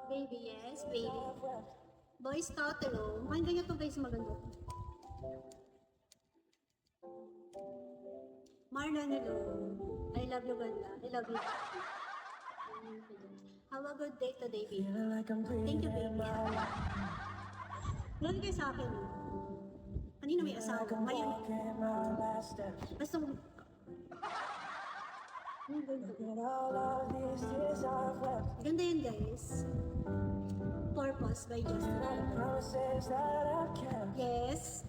Baby, yes, baby. Boy Scout, hello. Pakinggan nyo to guys, maganda. Marlon, hello. I love you, ganda. I love you. Have a good day today, baby. Thank you, baby. Meron kayo sa akin. Kanina may asawa. Ngayon. Basta ganda yun, guys. Purpose by Justin. Yes.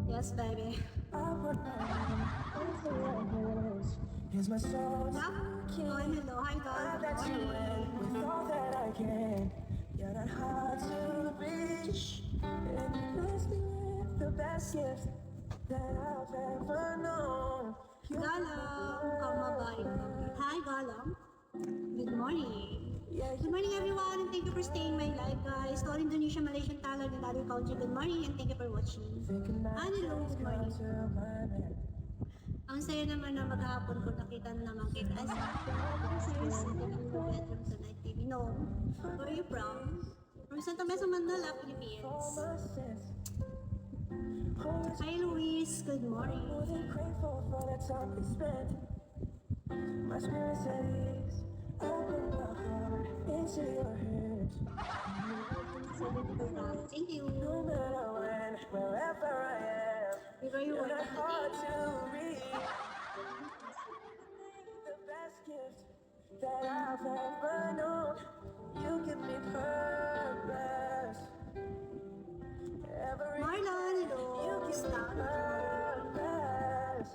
Yes, baby. Here's my soul. Oh, hello. Hi, God. That you went with all that I can. You're not hard to reach. And you blessed me with the best gift that I've ever known. Galang. Mabait. Hi, Galang. Good morning. Good morning, everyone, and thank you for staying my live, guys. To all Indonesia, Malaysia, Thailand, and other country, good morning, and thank you for watching. Hello, good morning. Ang saya naman na maghapon ko, nakita na naman kita. As seriously, in the bedroom tonight, TV. No. Where are you from? From Santa Mesa, Manila, Philippines. Hi, Luis. Good morning. Grateful for the time we spent. My spirit says, open my heart into your hands. Thank you. No matter when, wherever I am, Where you you're were not hard today. to reach. The best gift that I've ever known. You give me purpose. Every Marlon, hello. you give me Stop. purpose.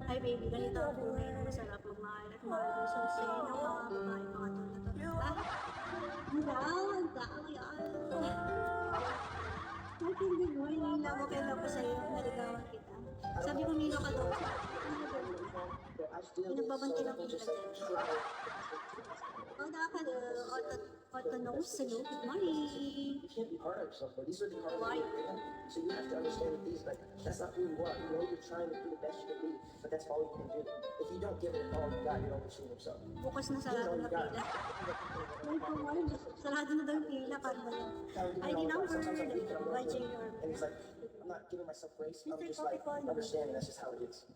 Hi, baby. Ganito ang buhay na masarap magmahal at mahal. So, sa'yo ng mga babae, mga tulad to. Ah, wow, ang tao yan. Okay, good morning. Labo kayo lang po sa'yo. Naligawan kita. Sabi ko, Milo ka daw. Pinagbabantay lang kita dyan. Oh, nakakalo. Autonomous. Hello, good morning. You can't be hard on yourself, but these are the hard Why? things. So you have to understand that these, like, that's not who you are. You know you're trying to do the best you can be, but that's all you can do. If you don't give it all you got, you're only shooting yourself. Bukas na sarado na pila. Sarado na daw yung pila. Paano ba yun? ID number. Sometimes I'm weak and I'm By going J. through it, and it's like, I'm not giving myself grace. I'm Mr. just like Coffee understanding that's just how it is.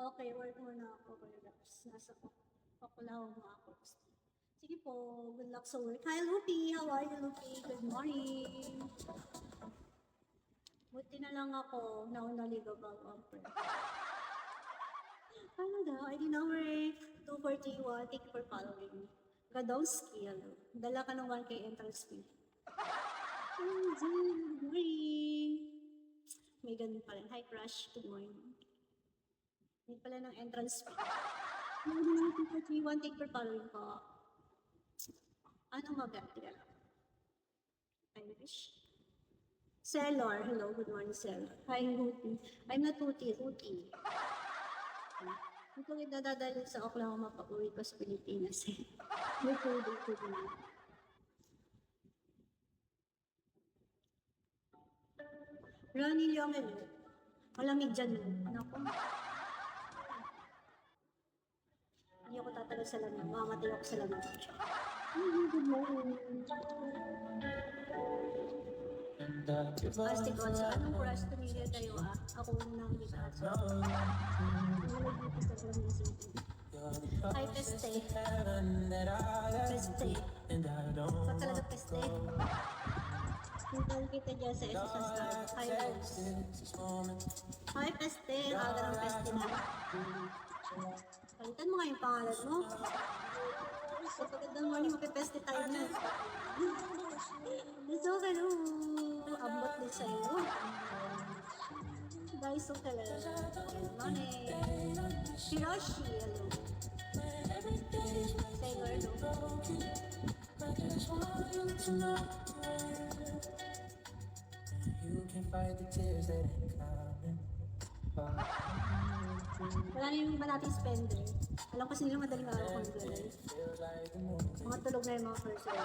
Okay, work muna ako. Relax. Nasa Oklahoma ako. Sige po, good luck sa work. Hi, Lupi! How are you, Lupi? Good morning! Buti na lang ako, naunaligaw bago ang prayer. Ano daw? ID number 2431. Thank you for following me. Gadowski, hello. Dala ka ng 1K entrance fee. Good morning! May ganun pa rin. Hi, Crush. Good morning. May pala ng entrance fee. ID number 2431. Thank you for following ko. Ano maganda? Irish. Seller. Hello, good morning, Seller. Hi, Ruti. I'm not Ruti, Ruti. Ito kita dadalhin sa Oklahoma pag uwi ko sa Pilipinas. May food. Ronnie Leong, hello. Malamig dyan. Naku. Hindi ako tatagal sa lamig. Mamamatay ako sa lamig. Good morning. Plastic also. Anong crush tumigil kayo Ako nang litas. Hi, Peste. Peste. Ba't talaga Peste? Puntahan kita dyan sa isa sa star. Hi, Rose. Hi, Peste. Aga ng Peste na. Palitan mo nga yung pangalan mo. So, pagandang morning, mapipeste tayo na. So, hello. Abot din sa'yo. Guys, so talaga. Good morning. Hiroshi, hello. Sailor, hello. You can fight the tears that ain't coming. Wala na yung iba nating spender. Alam ko sila madaling araw kung gano'n. Feels like the moon. Mga tulog na yung mga person.